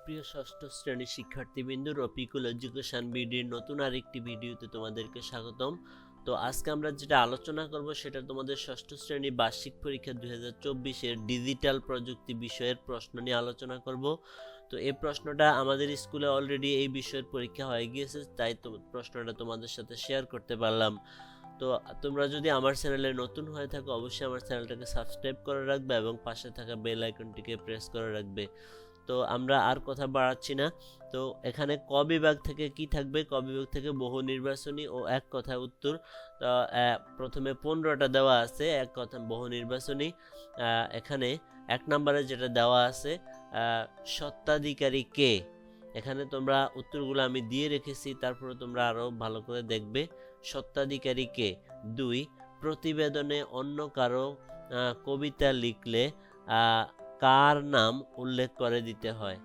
প্রিয় ষষ্ঠ শ্রেণীর শিক্ষার্থীবৃন্দ, রফিকুল এডুকেশন বিডির নতুন আরেকটি ভিডিওতে তোমাদেরকে স্বাগতম। তো আজকে আমরা যেটা আলোচনা করব সেটা তোমাদের ষষ্ঠ শ্রেণী বার্ষিক পরীক্ষা 2024-এর ডিজিটাল প্রযুক্তি বিষয়ের প্রশ্ন নিয়ে আলোচনা করব। তো এই প্রশ্নটা আমাদের স্কুলে অলরেডি এই বিষয়ের পরীক্ষা হয়ে গিয়েছে, তাই তো প্রশ্নটা তোমাদের সাথে শেয়ার করতে পারলাম। তো তোমরা যদি আমার চ্যানেলে নতুন হয়ে থাকো, অবশ্যই আমার চ্যানেলটাকে সাবস্ক্রাইব করে রাখবে এবং পাশে থাকা বেল আইকনটিকে প্রেস করে রাখবে। তো আমরা আর কথা বাড়াচ্ছি না। তো এখানে ক বিভাগ থেকে কি থাকবে? ক বিভাগ থেকে বহু নির্বাচনী ও এক কথায় উত্তর। প্রথমে 15টা দেওয়া আছে এক কথা বহু নির্বাচনী। এখানে এক নম্বরে যেটা দেওয়া আছে স্বত্বাধিকারী কে। এখানে তোমরা উত্তরগুলো আমি দিয়ে রেখেছি, তারপরে তোমরা আরও ভালো করে দেখবে। স্বত্বাধিকারী কে। 2, প্রতিবেদনে অন্য কারো কবিতা লিখলে কার নাম উল্লেখ করে দিতে হয়।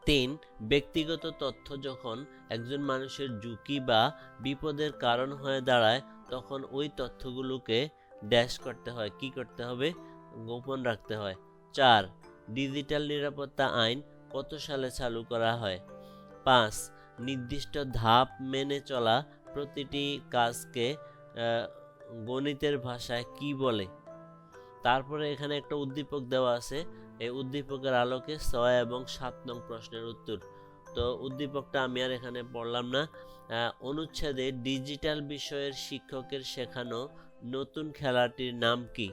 3, ব্যক্তিগত তথ্য যখন একজন মানুষের ঝুঁকি বা বিপদের কারণ হয়ে দাঁড়ায় তখন ওই তথ্যগুলোকে ড্যাশ করতে হয়, কি করতে হবে? গোপন রাখতে হয়। 4, ডিজিটাল নিরাপত্তা আইন কত সালে চালু করা হয়? 5, নির্দিষ্ট ধাপ মেনে চলা প্রতিটি কাজকে গণিতের ভাষায় কি বলে? তারপরে এখানে একটা উদ্দীপক দেওয়া আছে, এই উদ্দীপকের আলোকে 6 এবং 7 নং প্রশ্নের উত্তর। তো উদ্দীপকটা আমি আর এখানে পড়লাম না। অনুচ্ছেদে ডিজিটাল বিষয়ের শিক্ষকের শেখানো নতুন খেলাটির নাম কি?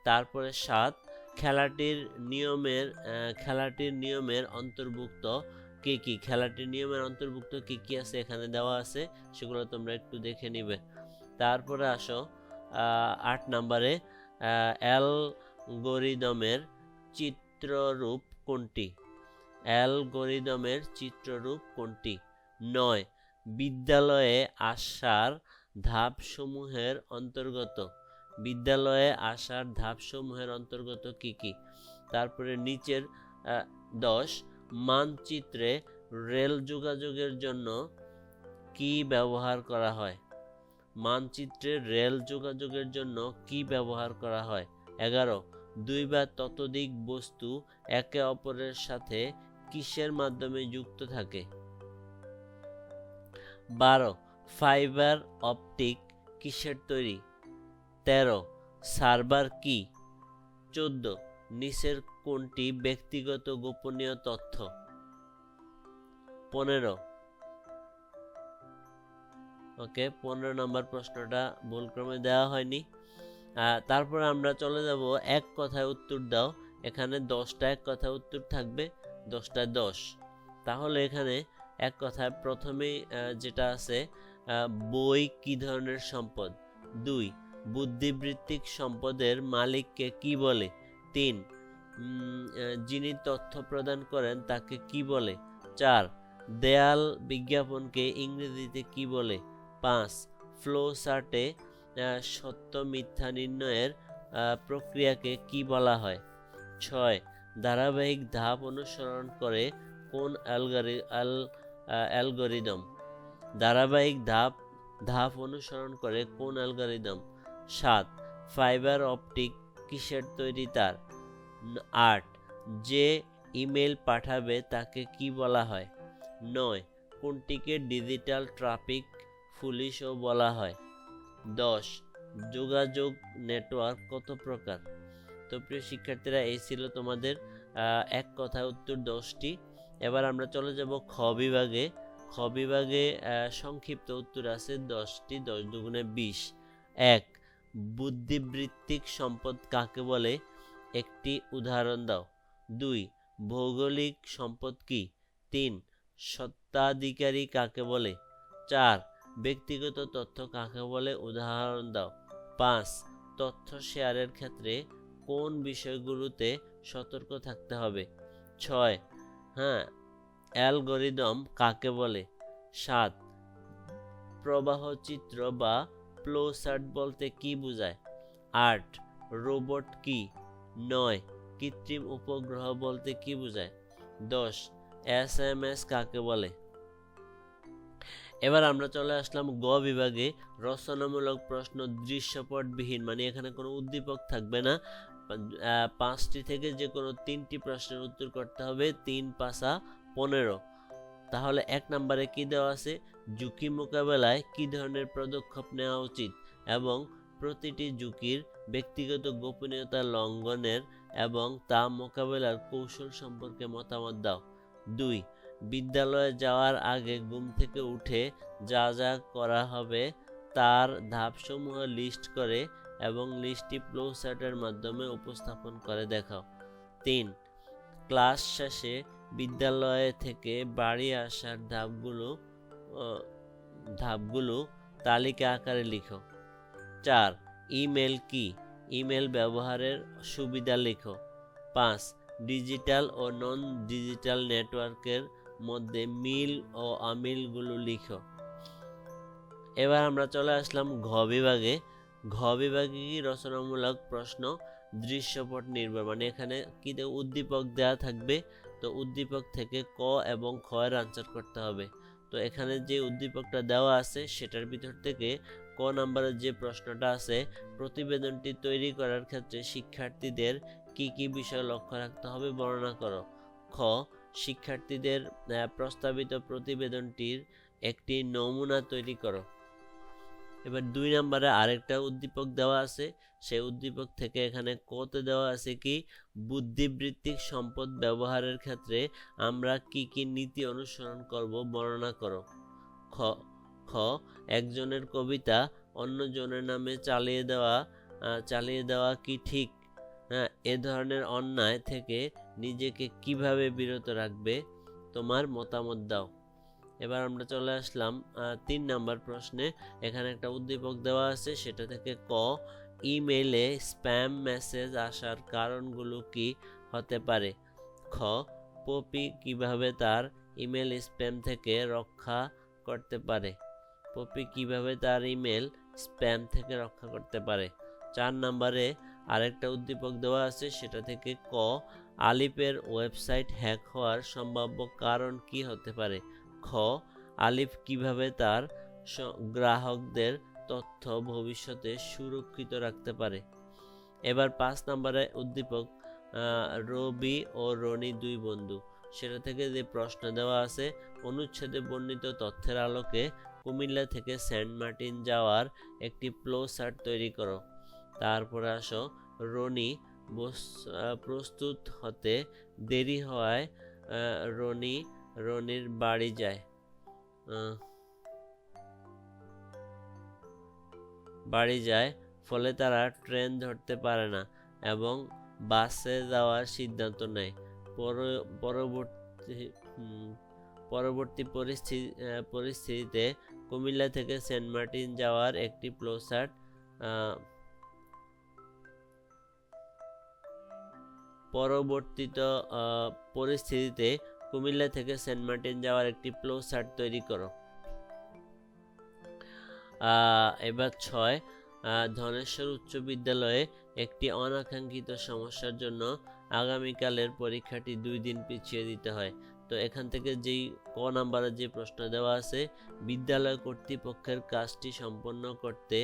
তারপরে 7, খেলাটির নিয়মের অন্তর্ভুক্ত কি কি? খেলাটির নিয়মের অন্তর্ভুক্ত কি কি আছে এখানে দেওয়া আছে, সেগুলো তোমরা একটু দেখে নিবে। তারপরে আসো 8 নম্বরে, অ্যালগরিদমের চিত্ররূপ কোনটি? অ্যালগরিদমের চিত্ররূপ কোনটি? 9, বিদ্যালয়ে আসার ধাপসমূহের অন্তর্গত কি কি? তারপরে নিচের 10, মানচিত্রে রেল যোগাযোগের জন্য কি ব্যবহার করা হয়? মানচিত্রে রেল যোগাযোগের জন্য কি ব্যবহার করা হয়? 11, 2 বা ততোধিক বস্তু একে অপরের সাথে কিসের মাধ্যমে যুক্ত থাকে? 12, ফাইবার অপটিক কিসের তৈরি? 13, সার্ভার কি? 14, নিচের কোনটি ব্যক্তিগত গোপনীয় তথ্য? 15 নম্বর প্রশ্নটা ভুলক্রমে দেওয়া হয়নি। তারপর আমরা চলে যাব এক কথায় উত্তর দাও। এখানে 10টা এক কথায় উত্তর থাকবে, 10টায় 10। তাহলে এখানে এক কথায় প্রথমেই যেটা আছে, বই কি ধরনের সম্পদ? 2, বুদ্ধিবৃত্তিক সম্পদের মালিককে কি বলে? 3, যিনি তথ্য প্রদান করেন তাকে কি বলে? 4, দেয়াল বিজ্ঞাপনকে ইংরেজিতে কি বলে? 5, ফ্লো চার্টে সত্য মিথ্যা নির্ণয়ের প্রক্রিয়াকে কি বলা হয়? 6, ধারাবাহিক ধাপ অনুসরণ করে কোন অ্যালগরিদম? ধারাবাহিক ধাপ অনুসরণ করে কোন অ্যালগরিদম? 7, ফাইবার অপটিক কিসের তৈরি তার? 8, যে ইমেল পাঠাবে তাকে কি বলা হয়? 9, কোনটিকে ডিজিটাল ট্রাফিক পুলিশও বলা হয়? 10, যোগাযোগ নেটওয়ার্ক কত প্রকার? তো প্রিয় শিক্ষার্থীরা, এই ছিল তোমাদের এক কথায় উত্তর 10টি। এবার আমরা চলে যাব খ বিভাগে। খ বিভাগে সংক্ষিপ্ত উত্তর আছে 10টি, 10 দুগুণে 20। 1, বুদ্ধিবৃত্তিক সম্পদ কাকে বলে? একটি উদাহরণ দাও। 2, ভৌগোলিক সম্পদ কি? 3, স্বত্বাধিকারী কাকে বলে? 4, ব্যক্তিগত তথ্য কাকে বলে? উদাহরণ দাও। 5, তথ্য শেয়ারের ক্ষেত্রে কোন বিষয়গুলোতে সতর্ক থাকতে হবে? 6, অ্যালগরিদম কাকে বলে? 7, প্রবাহ চিত্র বা ফ্লো চার্ট বলতে কি বোঝায়? 8, রোবট কি? 9, কৃত্রিম উপগ্রহ বলতে কি বোঝায়? 10, SMS কাকে বলে? এবার আমরা চলে আসলাম গ বিভাগে। রচনামূলক প্রশ্ন দৃশ্যপটবিহীন, মানে এখানে কোনো উদ্দীপক থাকবে না, 5টি থেকে যে কোনো 3টি প্রশ্নের উত্তর করতে হবে, 3 5 15। তাহলে 1 নম্বরে কি দেওয়া আছে, ঝুঁকি মোকাবেলায় কি ধরনের পদক্ষেপ নেওয়া উচিত এবং প্রতিটি ঝুঁকির ব্যক্তিগত গোপনীয়তা লঙ্ঘনের এবং তা মোকাবেলার কৌশল সম্পর্কে মতামত দাও। 2, বিদ্যালয়ে যাওয়ার আগে ঘুম থেকে উঠে যা যা করা হবে তার ধাপসমূহ লিস্ট করে এবং লিস্টটি ফ্লো চার্টের মাধ্যমে উপস্থাপন করে দেখাও। 3, ক্লাস শেষে বিদ্যালয় থেকে বাড়ি আসার ধাপগুলো তালিকা আকারে লিখো। 4, ইমেল কি, ইমেল ব্যবহারের সুবিধা লিখো। 5, ডিজিটাল ও নন ডিজিটাল নেটওয়ার্কের মধ্যে মিল ও অমিলগুলো লিখো। এবার আমরা চলে আসলাম ঘ বিভাগে। ঘ বিভাগে কি রচনামূলক প্রশ্ন, দৃশ্যপট নির্ভর, মানে এখানে কি উদ্দীপক দেওয়া থাকবে, তো উদ্দীপক থেকে ক এবং খ এর আনসার করতে হবে। তো এখানে যে উদ্দীপকটা দেওয়া আছে সেটার ভিতর থেকে ক নম্বরের যে প্রশ্নটা আছে, প্রতিবেদনটি তৈরি করার ক্ষেত্রে শিক্ষার্থীদের কি কি বিষয় লক্ষ্য রাখতে হবে বর্ণনা করো। খ, শিক্ষার্থীদের প্রস্তাবিত প্রতিবেদনটির একটি নমুনা তৈরি করো। এবার 2 নম্বরে আরেকটা উদ্দীপক দেওয়া আছে, সেই উদ্দীপক থেকে এখানে কতে দেওয়া আছে কি, বুদ্ধিবৃত্তিক সম্পদ ব্যবহারের ক্ষেত্রে আমরা কি কি নীতি অনুসরণ করব বর্ণনা করো। খ, একজনের কবিতা অন্যজনের নামে চালিয়ে দেওয়া কি ঠিক, এ ধরনের অন্যায় থেকে নিজেকে কিভাবে বিরত রাখবে, তোমার মতামত দাও। এবার আমরা চলে আসলাম 3 নম্বর প্রশ্নে। এখানে একটা উদ্দীপক দেওয়া আছে, সেটা থেকে ক, ইমেইলে স্প্যাম মেসেজ আসার কারণগুলো কি হতে পারে। খ, পপি কিভাবে তার ইমেল স্প্যাম থেকে রক্ষা করতে পারে। পারে 4 নম্বরে আরেকটা উদ্দীপক দেওয়া আছে, সেটা থেকে ক, আলিফের ওয়েবসাইট হ্যাক হওয়ার সম্ভাব্য কারণ কি হতে পারে। খ, আলিফ কিভাবে তার গ্রাহকদের তথ্য ভবিষ্যতে সুরক্ষিত রাখতে পারে। এবার 5 নম্বরে উদ্দীপক রবি ও রনি 2 বন্ধু, সেটা থেকে যে প্রশ্ন দেওয়া আছে, অনুচ্ছেদে বর্ণিত তথ্যের আলোকে কুমিল্লা থেকে সেন্ট মার্টিন যাওয়ার একটি ফ্লো চার্ট তৈরি করো। তারপরে আসো, রনি প্রস্তুত হতে দেরি হওয়ায় রনির বাড়ি যায়, ফলে তারা ট্রেন ধরতে পারে না এবং বাসে যাওয়ার সিদ্ধান্ত নেয়। পরবর্তী পরিস্থিতিতে কুমিল্লা থেকে সেন্ট মার্টিন যাওয়ার একটি ফ্লো চার্ট তৈরি করো। এবার 6, ধনেশ্বর উচ্চ বিদ্যালয়ে একটি অনাকাঙ্ক্ষিত সমস্যার জন্য আগামীকালের পরীক্ষাটি 2 দিন পিছিয়ে দিতে হয়। তো এখান থেকে যেই ক নাম্বারের যে প্রশ্ন দেওয়া আছে, বিদ্যালয় কর্তৃপক্ষের কাজটি সম্পন্ন করতে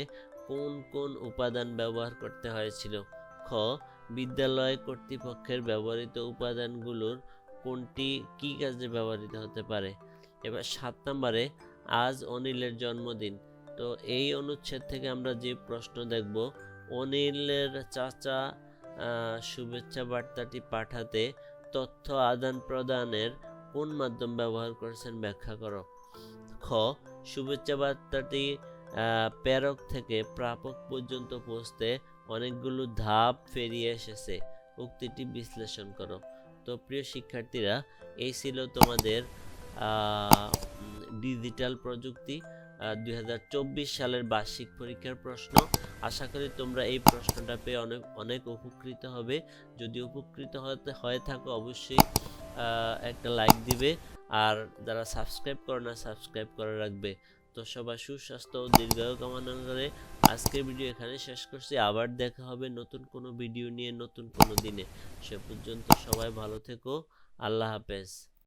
কোন কোন উপাদান ব্যবহার করতে হয়েছিল। খ, বিদ্যালয় কর্তৃপক্ষের ব্যবহৃত উপাদানগুলোর কোনটি কি কাজে ব্যবহৃত হতে পারে। এবার 7 নম্বরে আজ অনিলের জন্মদিন, তো এই অনুচ্ছেদ থেকে আমরা যে প্রশ্ন দেখব, অনিলের চাচা শুভেচ্ছা বার্তাটি পাঠাতে তথ্য আদান প্রদানের কোন মাধ্যম ব্যবহার করেছেন ব্যাখ্যা করো। খ, শুভেচ্ছা বার্তাটি প্রেরক থেকে প্রাপক পর্যন্ত পৌঁছতে অনেকগুলো ধাপ পেরিয়ে এসেছে, উক্তিটি বিশ্লেষণ করো। তো প্রিয় শিক্ষার্থীরা, এই ছিল তোমাদের ডিজিটাল প্রযুক্তি 2024 সালের বার্ষিক পরীক্ষার প্রশ্ন। আশা করি তোমরা এই প্রশ্নটা পেয়ে অনেক উপকৃত হবে। যদি উপকৃত হয়ে থাকো অবশ্যই একটা লাইক দিবে, আর যারা সাবস্ক্রাইব করো না সাবস্ক্রাইব করে রাখবে। তো সবাই সুস্বাস্থ্য ও দীর্ঘায়ু কামনা করে আজকের ভিডিও এখানে শেষ করছি। আবার দেখা হবে নতুন কোনো ভিডিও নিয়ে নতুন কোনো দিনে। সে পর্যন্ত সবাই ভালো থেকো। আল্লাহ হাফেজ।